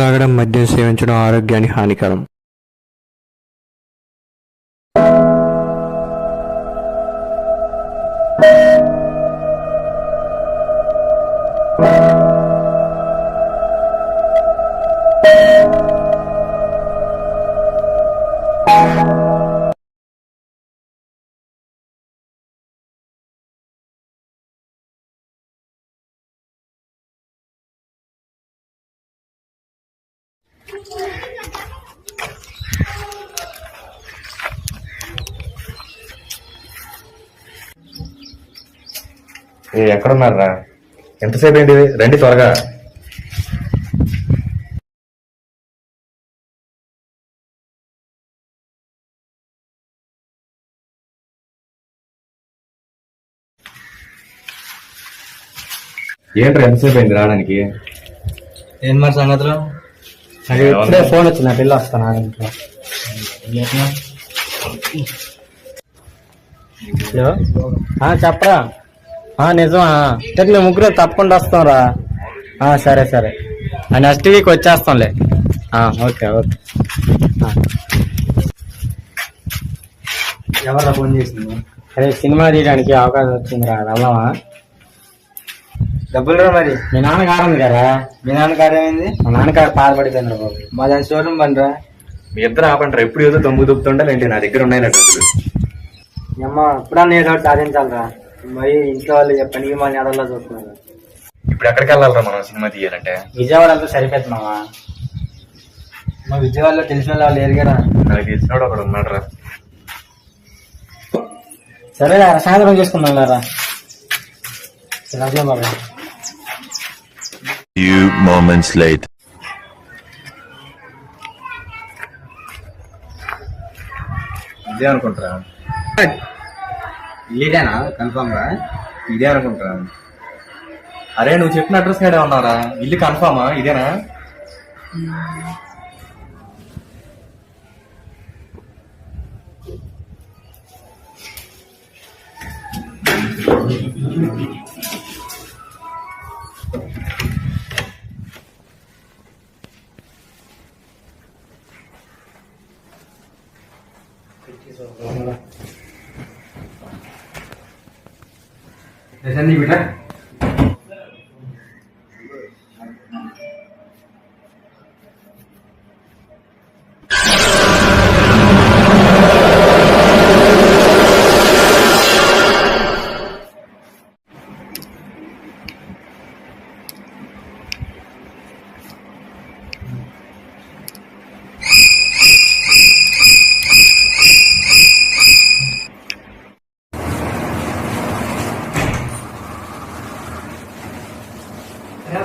తాగడం, మద్యం సేవించడం ఆరోగ్యానికి హానికరం. ఎక్కడున్నారా? ఎంతసేపు ఏంటి? రండి త్వరగా. ఏంట్రా ఎంతసేపు అయింది రావడానికి? ఏం మరి సంగతులు? ఇప్పుడే ఫోన్ వచ్చింది, పిల్ల వస్తాను ఇంట్లో. హలో, చెప్పరా? నిజమా? మేము ముగ్గురు తప్పకుండా వస్తాం రా. సరే సరే, నెక్స్ట్ వీక్ వచ్చేస్తాంలే. Okay okay. ఎవరా ఫోన్ చేసింది? అదే సినిమా తీయడానికి అవకాశం వచ్చిందిరా, వెళ్దామా? డబ్బులు రా మరి. మీ నాన్నగారు ఉంది కదా? మీ నాన్నగారు ఏమైంది? మా నాన్నగారు బాధపడిపోయింది బాబు. మా దాని షోరూమ్ బండిరా. మీ ఇద్దరు ఆపంటారా? ఎప్పుడు ఏదో దమ్ము దుప్పుతుండాలి ఏంటి? నా దగ్గర ఉన్నాయి డ్రెస్సులు. అమ్మ ఎప్పుడన్నా ఏదో ఒకటి సాధించాలరా. మరి ఇంట్లో వాళ్ళు పనికి మా నేడల్లో చూస్తున్నారు. ఇప్పుడు ఎక్కడికి వెళ్ళాలరా మనం సినిమా తీయాలంటే? విజయవాడ అంతా సరిపోతున్నావా? మా విజయవాడలో తెలిసిన వాళ్ళు లేరు కదా. నాకు తెలిసినోడు అక్కడ ఉన్నాడు రా. సరే సాయంత్రం చేసుకుందాం లేరా. బాబా. Few moments later. ఇదే అనుకుంటారా? ఇదేనా కన్ఫామ్ గా? ఇదే అనుకుంటారా? అరే నువ్వు చెప్పిన అడ్రస్ కాడే ఉన్నారా? ఇల్లు కన్ఫామా? ఇదేనా? బిడ్డ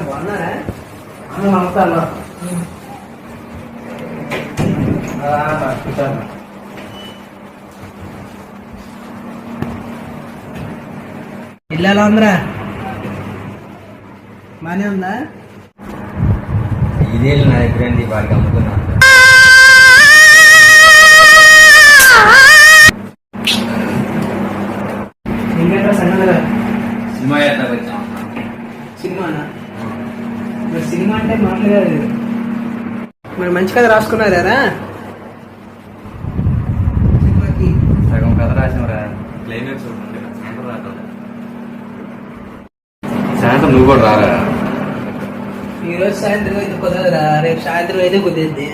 బాగున్నారా? నమస్కారం. ఇల్లు ఎలా ఉందిరా? బానే ఉందా? ఇదే నా దగ్గర వాడికి అమ్ముతున్నా. ఇంకేంట్రా సంగతిగా? సినిమా చేద్దాం వచ్చాం. సినిమానా? మరి సినిమా అంటే మాటలు కాదు. మరి మంచి కథ రాసుకున్నారా సినిమాకి? సగం కథ రాసినవరా, క్లైమాక్స్ సాయంత్రం నువ్వు కూడా రారా? ఈ రోజు సాయంత్రం అయితే కుదరదురా, రేపు సాయంత్రం అయితే కుదిరింది.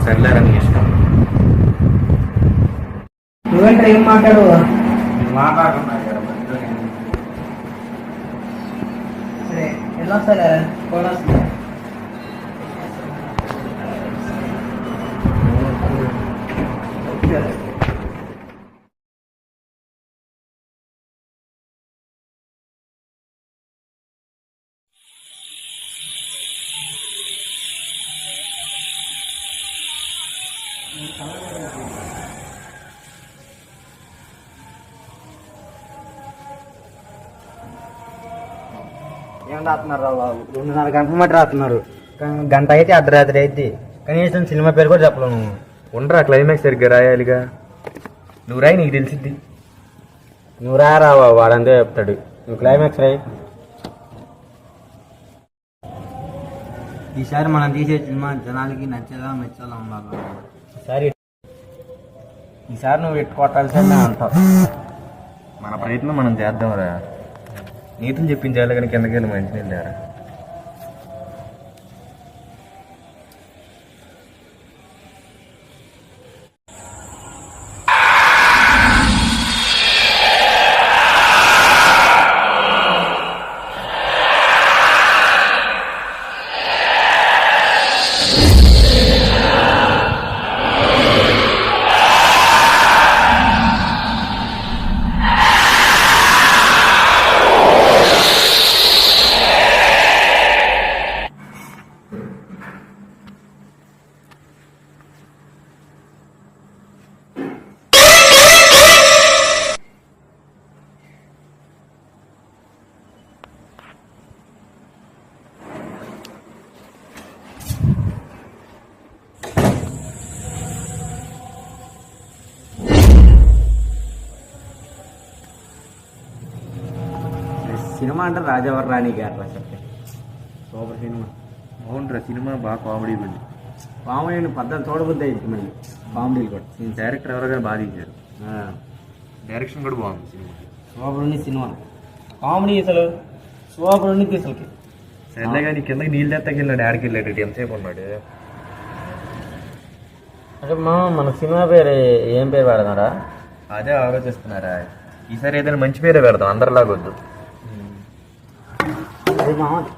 సర్లేరా, నీ ఇష్టం. నువ్వేంట్రా ఏం మాట్లాడు? మాట్లాడుతున్నా సరే ఎలా వస్తారా? ఫోన్ వస్తుందా? ఏం రాస్తున్నారు రా బాబు? 2.5 గంటల మట్టి రాస్తున్నారు. గంట అయితే అర్ధరాత్రి అయితే కనీసం సినిమా పేరు కూడా చెప్పలేవు నువ్వు. ఉండరా, క్లైమాక్స్ సరిగ్గా రాయాలిగా. నువ్వు రాయి, నీకు తెలిసిద్ది. నువ్వు రారా బాబు, వాడంతే చెప్తాడు. నువ్వు క్లైమాక్స్ రాయి. ఈసారి మనం తీసే సినిమా జనాలకి నచ్చేలా మెచ్చేలా ఉండాలి. ఈసారి నువ్వు ఎట్టు కొట్టాల్సిందే అంటావు. మన ప్రయత్నం మనం చేద్దాంరా. నీతులు చెప్పించాలి కానీ కిందకి వెళ్ళి మంచి వెళ్ళారా. సినిమా అంటే రాజావర్ రాణి గారు చెప్పండి. Super cinema. అవునరా, సినిమా బాగా కామెడీ ఉంది. కామెడీ పద్ధతి చూడబుద్ది అయింది. మళ్ళీ కామెడీలు కూడా డైరెక్టర్ ఎవరో కానీ బాగా తీశారు. డైరెక్షన్ కూడా బాగుంది సినిమా. సూపర్ ఉంది సినిమా. కామెడీ అసలు సూపర్ ఉంది అసలుకి. సర్లే కానీ కిందకి నీళ్ళు తెత్తకి వెళ్ళాడు. ఆడికి వెళ్ళాడు. ఎంతసేపు ఉన్నాడు. అంటే మన సినిమా పేరు ఏం పేరు పెడతారా? అదే ఆలోచిస్తున్నారా. ఈసారి ఏదైనా మంచి పేరే పెడతాం, అందరిలాగొద్దు.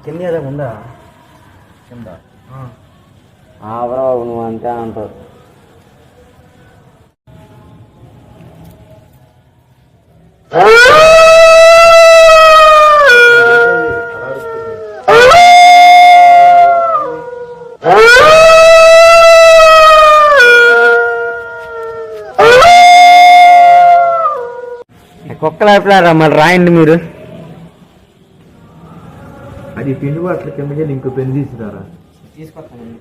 కింద ఏదో ఉందా? కింద బ్రావు నువ్వు అంతే అంటావు. కుక్కలు అయిపోయారా? మరి రాయండి మీరు. అది పిండి అట్లా కిందకి వెళ్ళి ఇంకో పెన్ను తీసుకురారా. తీసుకొస్తానండి.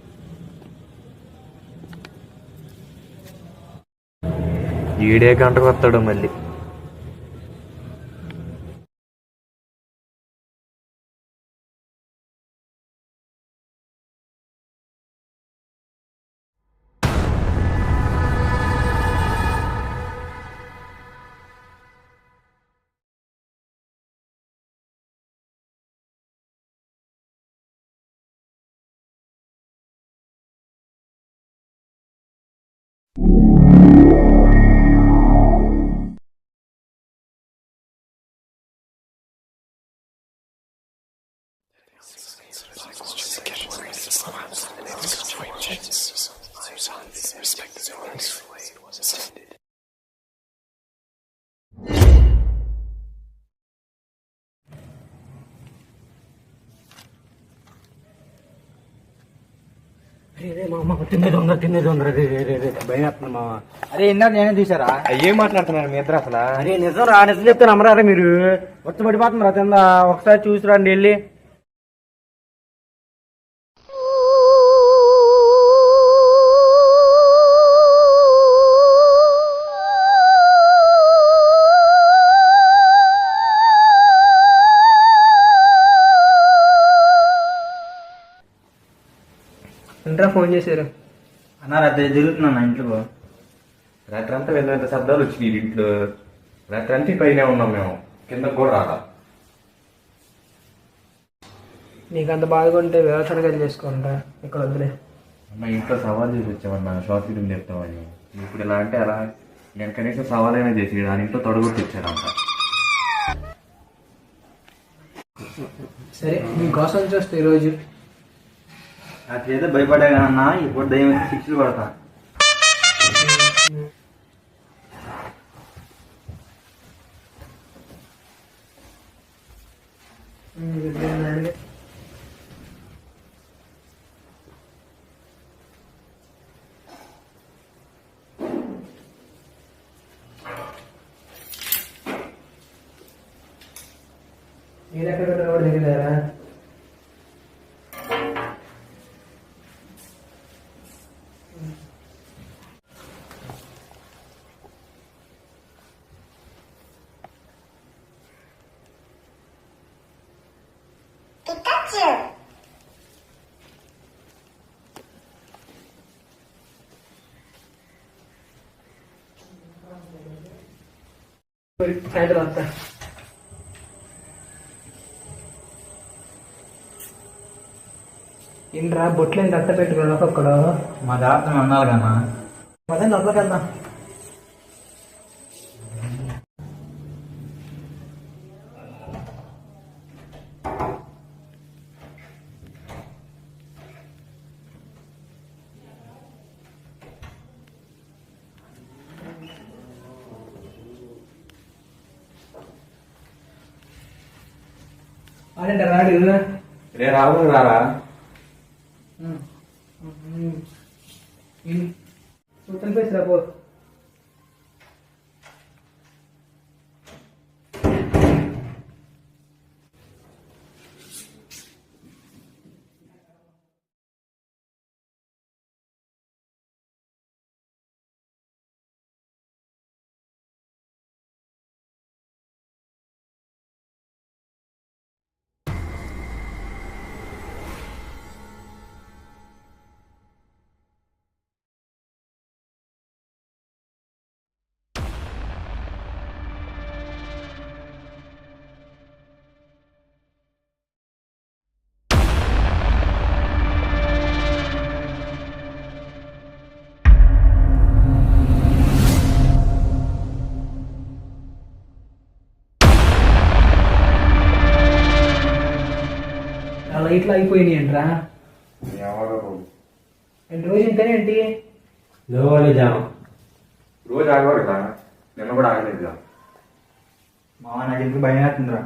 ఈడే గంటకు వస్తాడు మళ్ళీ. తినేది భయం వేస్తుంది మామ. అరే ఇందాక నేనే చూసారా? ఏం మాట్లాడుతున్నారు మీ ఇద్దరు అసలు? అరే నిజం రా, నిజం చెప్తే నమ్మరారా మీరు? వచ్చి పడిపోతున్నారా కింద? ఒకసారి చూసిరండి వెళ్ళి. ఇంట్రా ఫోన్ చేశారు అన్నారు. అది తిరుగుతున్నా ఇంట్లో. రాత్రి అంతా వెళ్ళినంత శబ్దాలు వచ్చినాయి ఇంట్లో. రాత్రి అంతా పైన ఉన్నాం మేము, కింద కూడా రాదా. నీకు అంత బాధగా ఉంటే వ్యవసాయం వెళ్ళి చేసుకోండి, ఇక్కడ వద్దులే. అన్న ఇంట్లో సవాల్ చేసి వచ్చామన్నా, షార్ట్ ఫిల్మ్ చెప్తామని. ఇప్పుడు ఇలా అంటే అలా. నేను కనీసం సవాలైనా చేసి దాని ఇంట్లో తొడగొట్టి వచ్చాడంట. సరే మీకోసం చూస్తే ఈరోజు అట్లయితే భయపడే కదన్నా. ఇప్పుడు దయ్యం శిక్షలు పడతా. మీరెక్కడ కూడా దిగలేరా? సాయంత్రం వస్తా. ఏంట్రా బొట్లేని దత్త పెట్టుకున్నాడు ఒక్కొక్కడు. మా జాగ్రత్త అన్నారు కన్నా. మదన్ లోపలికి వెళ్దాం. ఆడంట రాడు. రే రావు రారా. సూచన పేసి రాబో. అలా ఇట్లా అయిపోయినాయి అంటరా. రోజు ఇంతనే ఏంటి? రోజు ఆగవాడు కదా, నిన్న కూడా ఆగలేదు. మామ నాకు ఎందుకు భయం వేస్తుందిరా.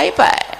iPad.